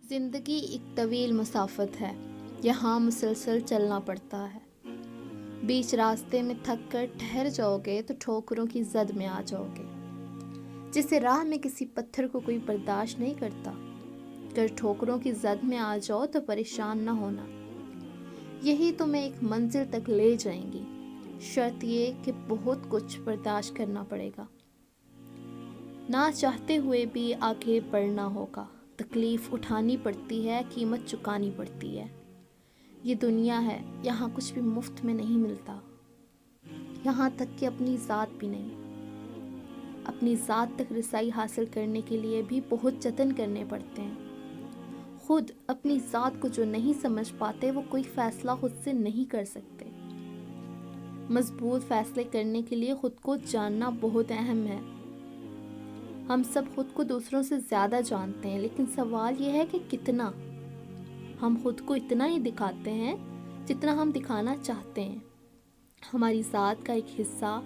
زندگی ایک طویل مسافت ہے، یہاں مسلسل چلنا پڑتا ہے۔ بیچ راستے میں تھک کر ٹھہر جاؤ گے تو ٹھوکروں کی زد میں آ جاؤ گے۔ جسے راہ میں کسی پتھر کو کوئی برداشت نہیں کرتا، اگر ٹھوکروں کی زد میں آ جاؤ تو پریشان نہ ہونا، یہی تمہیں ایک منزل تک لے جائیں گی، شرط یہ کہ بہت کچھ برداشت کرنا پڑے گا۔ نہ چاہتے ہوئے بھی آگے بڑھنا ہوگا، تکلیف اٹھانی پڑتی ہے، قیمت چکانی پڑتی ہے۔ یہ دنیا ہے، یہاں کچھ بھی مفت میں نہیں ملتا، یہاں تک کہ اپنی ذات بھی نہیں۔ اپنی ذات تک رسائی حاصل کرنے کے لیے بھی بہت جتن کرنے پڑتے ہیں۔ خود اپنی ذات کو جو نہیں سمجھ پاتے وہ کوئی فیصلہ خود سے نہیں کر سکتے۔ مضبوط فیصلے کرنے کے لیے خود کو جاننا بہت اہم ہے۔ ہم سب خود کو دوسروں سے زیادہ جانتے ہیں، لیکن سوال یہ ہے کہ کتنا؟ ہم خود کو اتنا ہی دکھاتے ہیں جتنا ہم دکھانا چاہتے ہیں۔ ہماری ذات کا ایک حصہ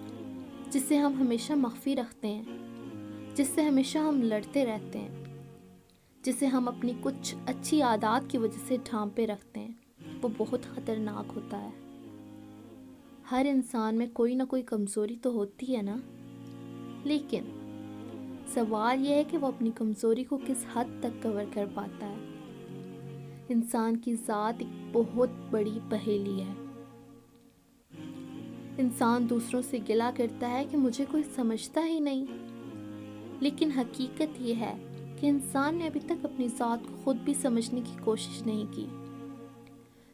جسے ہم ہمیشہ مخفی رکھتے ہیں، جس سے ہمیشہ ہم لڑتے رہتے ہیں، جسے ہم اپنی کچھ اچھی عادات کی وجہ سے ڈھانپے رکھتے ہیں، وہ بہت خطرناک ہوتا ہے۔ ہر انسان میں کوئی نہ کوئی کمزوری تو ہوتی ہے نا، لیکن سوال یہ ہے کہ وہ اپنی کمزوری کو کس حد تک کور کر پاتا ہے۔ انسان کی ذات ایک بہت بڑی پہیلی ہے۔ انسان دوسروں سے گلہ کرتا ہے کہ مجھے کوئی سمجھتا ہی نہیں، لیکن حقیقت یہ ہے کہ انسان نے ابھی تک اپنی ذات کو خود بھی سمجھنے کی کوشش نہیں کی۔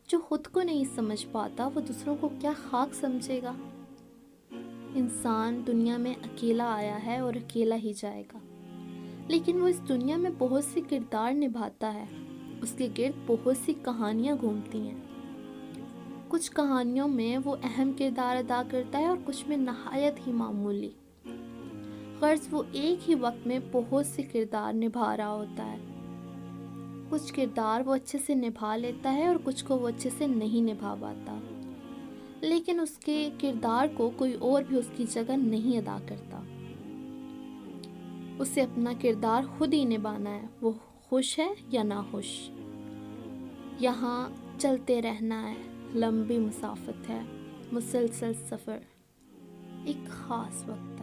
جو خود کو نہیں سمجھ پاتا وہ دوسروں کو کیا خاک سمجھے گا؟ انسان دنیا میں اکیلا آیا ہے اور اکیلا ہی جائے گا، لیکن وہ اس دنیا میں بہت سی کردار نبھاتا ہے، اس کے گرد بہت سی کہانیاں گھومتی ہیں۔ کچھ کہانیوں میں وہ اہم کردار ادا کرتا ہے اور کچھ میں نہایت ہی معمولی۔ غرض وہ ایک ہی وقت میں بہت سے کردار نبھا رہا ہوتا ہے۔ کچھ کردار وہ اچھے سے نبھا لیتا ہے اور کچھ کو وہ اچھے سے نہیں نبھا پاتا، لیکن اس کے کردار کو کوئی اور بھی اس کی جگہ نہیں ادا کرتا۔ اسے اپنا کردار خود ہی نبھانا ہے، وہ خوش ہے یا ناخوش۔ یہاں چلتے رہنا ہے، لمبی مسافت ہے، مسلسل سفر، ایک خاص وقت۔